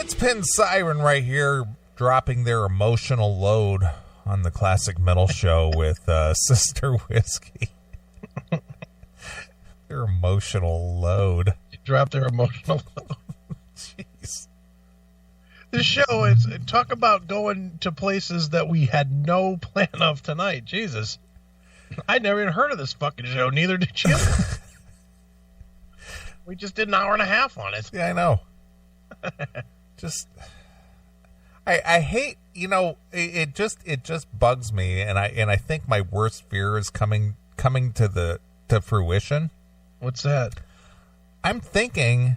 That's Pin Siren right here, dropping their emotional load on the Classic Metal Show with Sister Whiskey. Their emotional load. You dropped their emotional load. Jeez. This show is, talk about going to places that we had no plan of tonight. Jesus. I'd never even heard of this fucking show. Neither did you. We just did an hour and a half on it. Yeah, I know. Just, I hate, it just bugs me, and I think my worst fear is coming to fruition. What's that? I'm thinking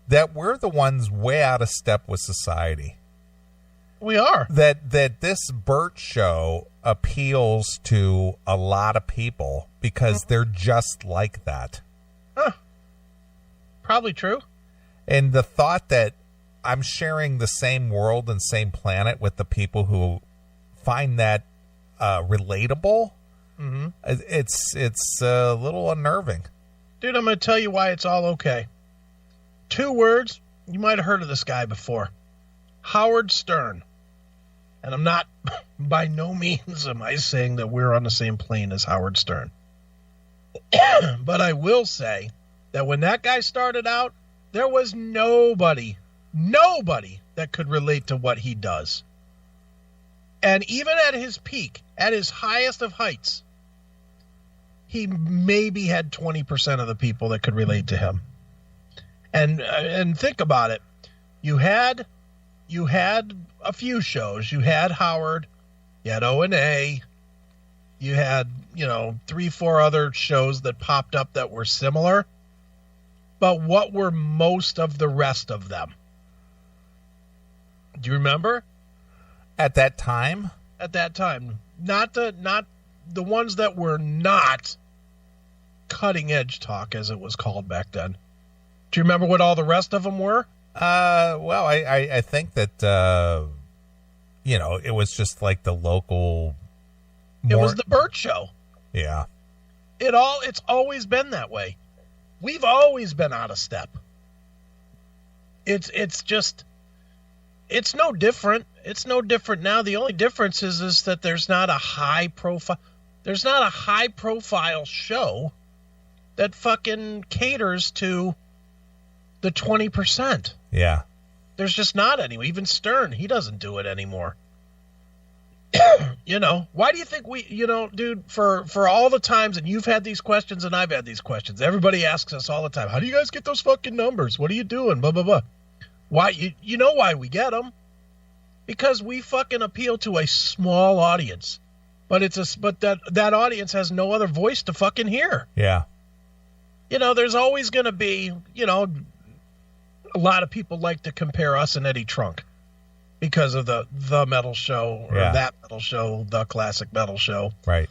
that we're the ones way out of step with society. We are. That this Bert Show appeals to a lot of people because they're just like that. Huh. Probably true. And the thought that I'm sharing the same world and same planet with the people who find that relatable, it's a little unnerving. Dude, I'm going to tell you why it's all okay. 2 words. You might have heard of this guy before. Howard Stern. And I'm not, by no means am I saying that we're on the same plane as Howard Stern. But I will say that when that guy started out, there was nobody that could relate to what he does. And even at his peak, at his highest of heights, he maybe had 20% of the people that could relate to him. And think about it. You had a few shows. You had Howard, you had O&A, you had, 3-4 other shows that popped up that were similar. But what were most of the rest of them? Do you remember? At that time? At that time. Not the ones that were not cutting edge talk, as it was called back then. Do you remember what all the rest of them were? Well, I think that, it was just like the local. It was the Bert Show. Yeah. It's always been that way. We've always been out of step. It's no different. It's no different now. The only difference is that there's not a high profile show that fucking caters to the 20%. Yeah. There's just not any. Even Stern, he doesn't do it anymore. Why do you think dude, for all the times, and you've had these questions and I've had these questions, everybody asks us all the time, how do you guys get those fucking numbers? What are you doing? Blah, blah, blah. Why? You know why we get them? Because we fucking appeal to a small audience. But that audience has no other voice to fucking hear. Yeah. There's always going to be, a lot of people like to compare us and Eddie Trunk because of the metal show or that metal show, the Classic Metal Show. Right.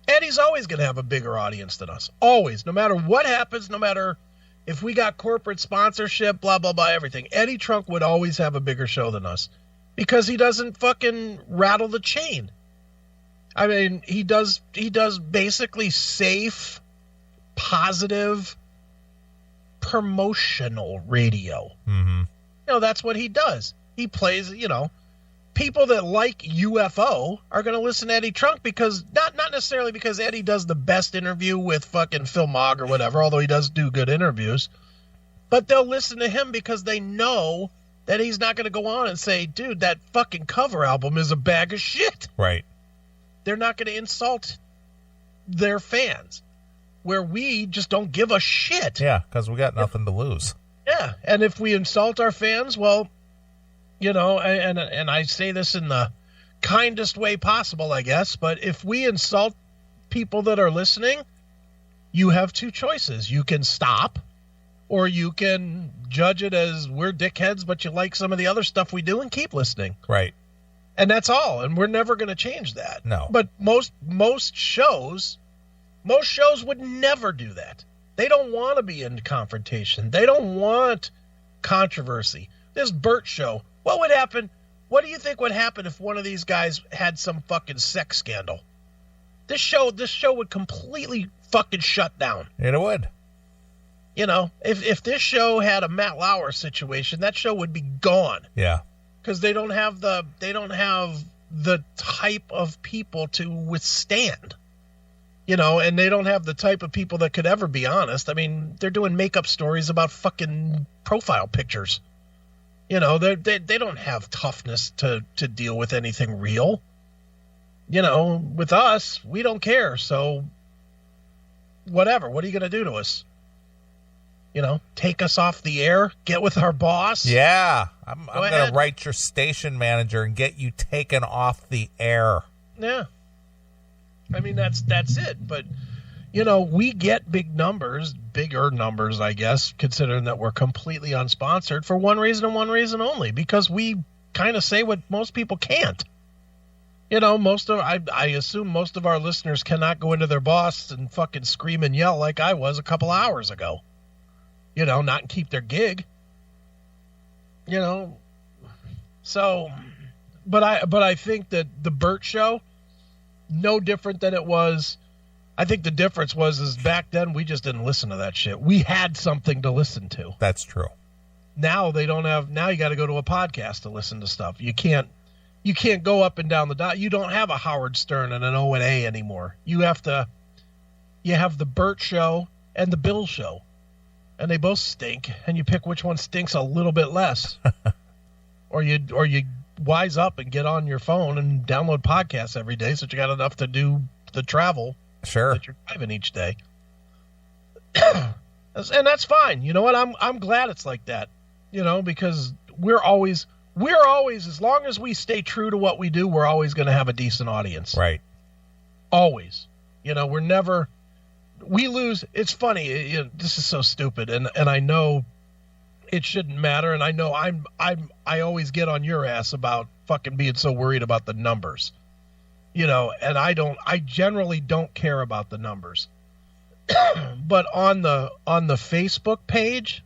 Eddie's always going to have a bigger audience than us. Always. No matter what happens, no matter if we got corporate sponsorship, blah, blah, blah, everything. Eddie Trunk would always have a bigger show than us because he doesn't fucking rattle the chain. I mean, he does basically safe, positive, promotional radio. Mm-hmm. That's what he does. He plays, people that like UFO are going to listen to Eddie Trunk because not necessarily because Eddie does the best interview with fucking Phil Mogg or whatever, although he does do good interviews, but they'll listen to him because they know that he's not going to go on and say, dude, that fucking cover album is a bag of shit. Right. They're not going to insult their fans, where we just don't give a shit. Yeah, because we got nothing to lose. Yeah, and if we insult our fans, well, and I say this in the kindest way possible, I guess, but if we insult people that are listening, you have 2 choices. You can stop, or you can judge it as we're dickheads, but you like some of the other stuff we do and keep listening. Right. And that's all, and we're never going to change that. No. But most shows would never do that. They don't want to be in confrontation. They don't want controversy. This Bert Show, what would happen? What do you think would happen if one of these guys had some fucking sex scandal? This show would completely fucking shut down. It would. You know, if this show had a Matt Lauer situation, that show would be gone. Yeah. Because they don't have the type of people to withstand. You know, and they don't have the type of people that could ever be honest. I mean, they're doing makeup stories about fucking profile pictures. You know, they don't have toughness to deal with anything real. You know, with us, we don't care. So, whatever. What are you going to do to us? You know, take us off the air? Get with our boss? Yeah. I'm going to write your station manager and get you taken off the air. Yeah. I mean, that's it. But, you know, we get bigger numbers, I guess, considering that we're completely unsponsored for one reason and one reason only, because we kind of say what most people can't. You know, I assume most of our listeners cannot go into their boss and fucking scream and yell like I was a couple hours ago. You know, not keep their gig. You know, so, but I think that the Bert Show, no different than it was. I think the difference is back then we just didn't listen to that shit. We had something to listen to. That's true. Now they don't have. Now you got to go to a podcast to listen to stuff. You can't go up and down the dot. You don't have a Howard Stern and an O&A anymore. You have the Bert Show and the Bill Show, and they both stink. And you pick which one stinks a little bit less, or you wise up and get on your phone and download podcasts every day so that you got enough to do the travel that you're driving each day. And that's fine. You know what? I'm glad it's like that, you know, because we're always, as long as we stay true to what we do, we're always going to have a decent audience. Right. Always. You know, we lose. It's funny. You know, this is so stupid. And I know it shouldn't matter, and I know I always get on your ass about fucking being so worried about the numbers, you know, and I generally don't care about the numbers, but on the Facebook page,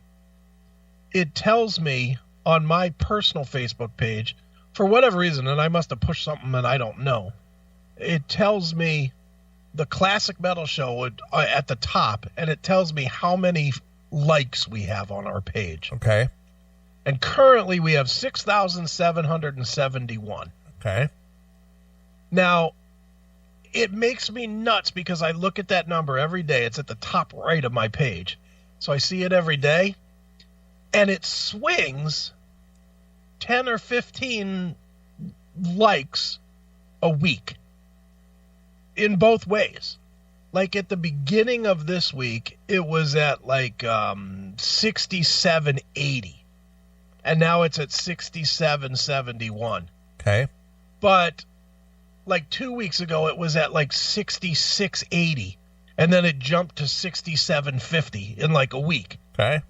it tells me on my personal Facebook page, for whatever reason, and I must have pushed something and I don't know, it tells me the Classic Metal Show at the top, and it tells me how many likes we have on our page. Okay. And currently we have 6,771. Okay. Now, it makes me nuts because I look at that number every day. It's at the top right of my page. So I see it every day, and it swings 10 or 15 likes a week in both ways. Like at the beginning of this week, it was at like 6780, and now it's at 6771. Okay. But like 2 weeks ago, it was at like 6680, and then it jumped to 6750 in like a week. Okay.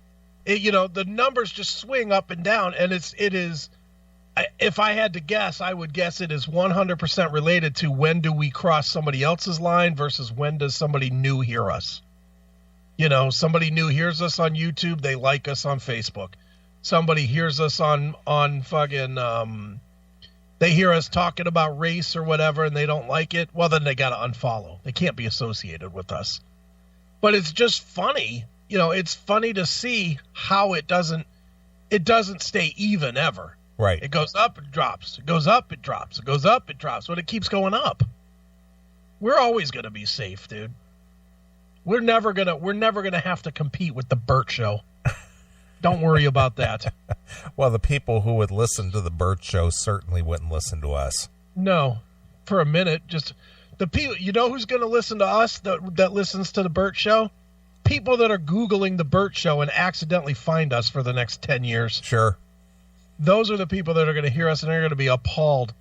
You know, the numbers just swing up and down, and it is. If I had to guess, I would guess it is 100% related to when do we cross somebody else's line versus when does somebody new hear us. You know, somebody new hears us on YouTube, they like us on Facebook. Somebody hears us on fucking, they hear us talking about race or whatever and they don't like it, well, then they got to unfollow. They can't be associated with us. But it's just funny. You know, it's funny to see how it doesn't stay even ever. Right. It goes up, it drops. It goes up, it drops. It goes up, it drops. But it keeps going up. We're always going to be safe, dude. We're never gonna have to compete with the Bert Show. Don't worry about that. Well, the people who would listen to the Bert Show certainly wouldn't listen to us. No, for a minute. Just the people. You know who's going to listen to us? That listens to the Bert Show. People that are Googling the Bert Show and accidentally find us for the next 10 years. Sure. Those are the people that are going to hear us and they're going to be appalled.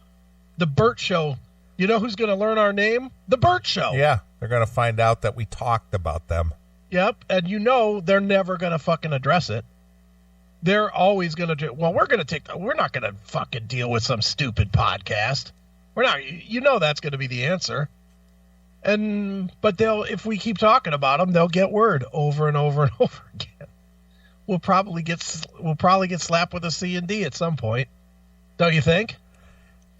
The Bert Show. You know who's going to learn our name? The Bert Show. Yeah, they're going to find out that we talked about them. Yep, and you know they're never going to fucking address it. They're always going to do, well, we're not going to fucking deal with some stupid podcast. We're not, you know that's going to be the answer. But if we keep talking about them, they'll get word over and over and over again. We'll probably get slapped with a C&D at some point. Don't you think?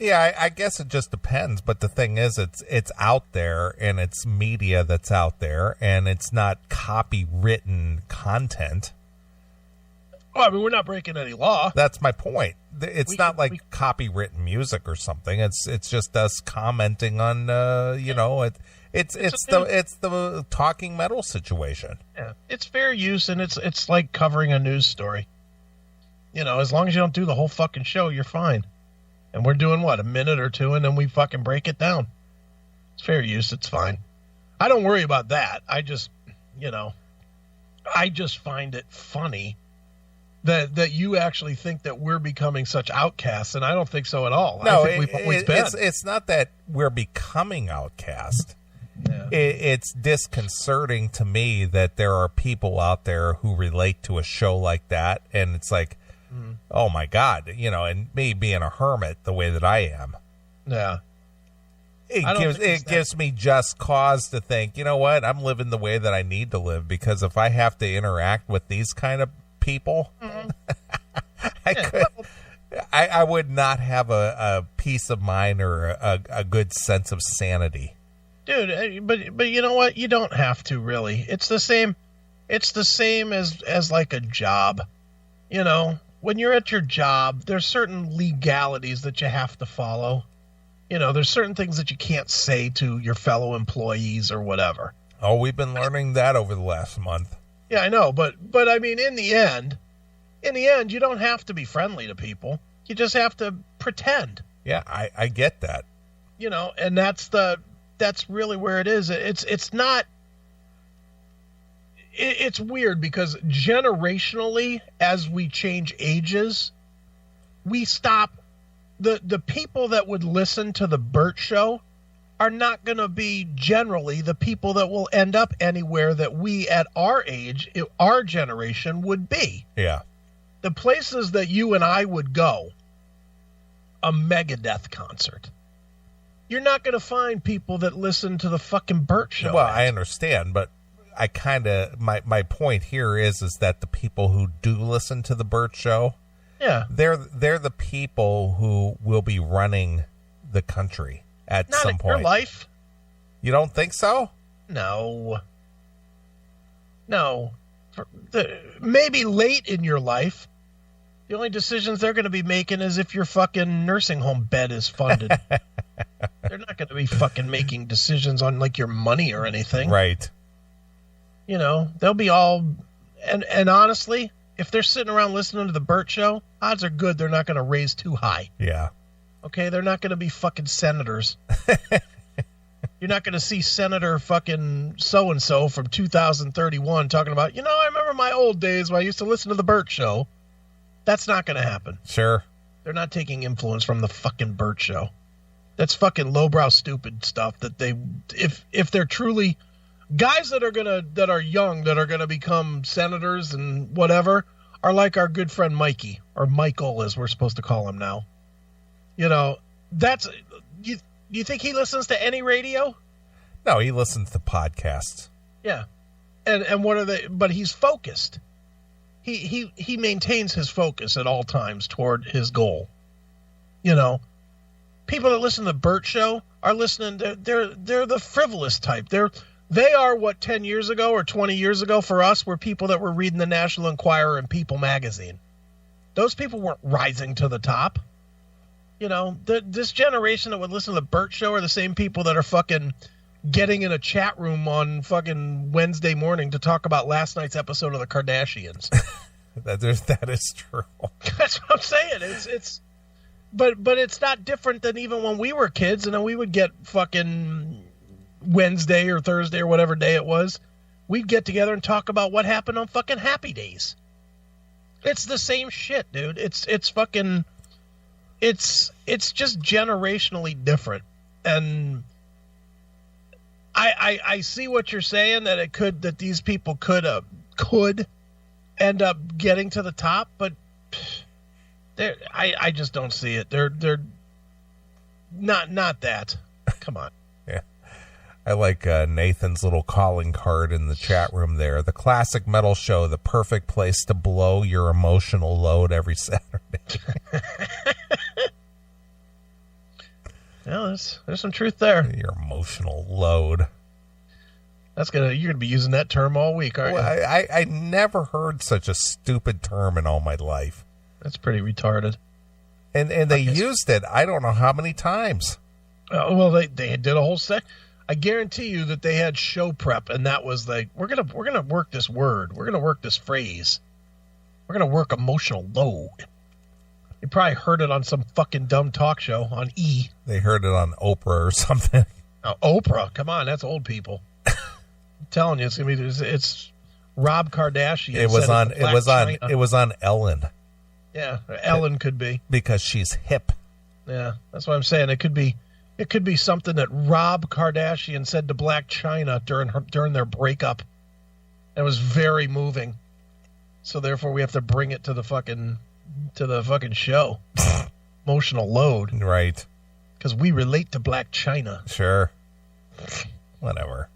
Yeah, I guess it just depends. But the thing is, it's out there, and it's media that's out there, and it's not copywritten content. Oh, I mean, we're not breaking any law. That's my point. It's not like copywritten music or something. It's just us commenting on, it's the talking metal situation. Yeah, it's fair use, and it's like covering a news story. As long as you don't do the whole fucking show, you're fine. And we're doing, a minute or two, and then we fucking break it down. It's fair use. It's fine. I don't worry about that. I just find it funny that you actually think that we're becoming such outcasts, and I don't think so at all. No, I think we've always been. It's not that we're becoming outcast. Yeah. It's disconcerting to me that there are people out there who relate to a show like that, and it's like, oh my God, and me being a hermit the way that I am. Yeah. It gives me just cause to think, you know what, I'm living the way that I need to live, because if I have to interact with these kind of people, I would not have a peace of mind or a good sense of sanity. Dude, but you know what? You don't have to, really. It's the same as like a job. When you're at your job, there's certain legalities that you have to follow. There's certain things that you can't say to your fellow employees or whatever. Oh, we've been learning that over the last month. Yeah, I know, but I mean, in the end, you don't have to be friendly to people. You just have to pretend. Yeah, I get that. And that's really where it is. It's not. It's weird because generationally, as we change ages, we stop. The people that would listen to the Bert Show are not going to be generally the people that will end up anywhere that we at our age, our generation, would be. Yeah. The places that you and I would go, a Megadeth concert. You're not going to find people that listen to the fucking Bert Show. Well, I understand, but I kind of, my point here is that the people who do listen to the Bert Show, yeah, they're the people who will be running the country at some point. Not in your life. You don't think so? No. Maybe late in your life. The only decisions they're going to be making is if your fucking nursing home bed is funded. They're not going to be fucking making decisions on like your money or anything. Right. They'll be all, and honestly, if they're sitting around listening to the Bert Show, odds are good they're not going to raise too high. Yeah. Okay, they're not going to be fucking senators. You're not going to see Senator fucking so-and-so from 2031 talking about, I remember my old days when I used to listen to the Bert Show. That's not going to happen. Sure. They're not taking influence from the fucking Bert Show. That's fucking lowbrow stupid stuff that they, if they're truly guys that are young, that are going to become senators and whatever, are like our good friend Mikey, or Michael as we're supposed to call him now. That's, you think he listens to any radio? No, he listens to podcasts. Yeah. And what are they, but he's focused. He maintains his focus at all times toward his goal. People that listen to the Bert Show are listening, they're the frivolous type. They are what 10 years ago or 20 years ago for us were people that were reading the National Enquirer and People magazine. Those people weren't rising to the top. This generation that would listen to the Bert Show are the same people that are fucking getting in a chat room on fucking Wednesday morning to talk about last night's episode of the Kardashians. That is true. That's what I'm saying. But it's not different than even when we were kids, and then we would get fucking Wednesday or Thursday or whatever day it was. We'd get together and talk about what happened on fucking Happy Days. It's the same shit, dude. It's fucking, it's just generationally different. And I see what you're saying, that these people could end up getting to the top, but I just don't see it. They're not that. Come on. Yeah. I like Nathan's little calling card in the chat room there. The Classic Metal Show, the perfect place to blow your emotional load every Saturday. Well, there's some truth there. Your emotional load. You're gonna be using that term all week, aren't you? I never heard such a stupid term in all my life. That's pretty retarded. And they used it I don't know how many times. Well, they did a whole set. I guarantee you that they had show prep, and that was like, we're gonna work this word, we're gonna work this phrase, we're gonna work emotional load. You probably heard it on some fucking dumb talk show on E. They heard it on Oprah or something. Oprah, come on, that's old people. I'm telling you, it's Rob Kardashian. It was on Ellen. Yeah, Ellen could be because she's hip. Yeah, that's what I'm saying. It could be something that Rob Kardashian said to Black China during their breakup. It was very moving. So therefore, we have to bring it to the fucking show. Emotional load, right? Because we relate to Black China. Sure. Whatever.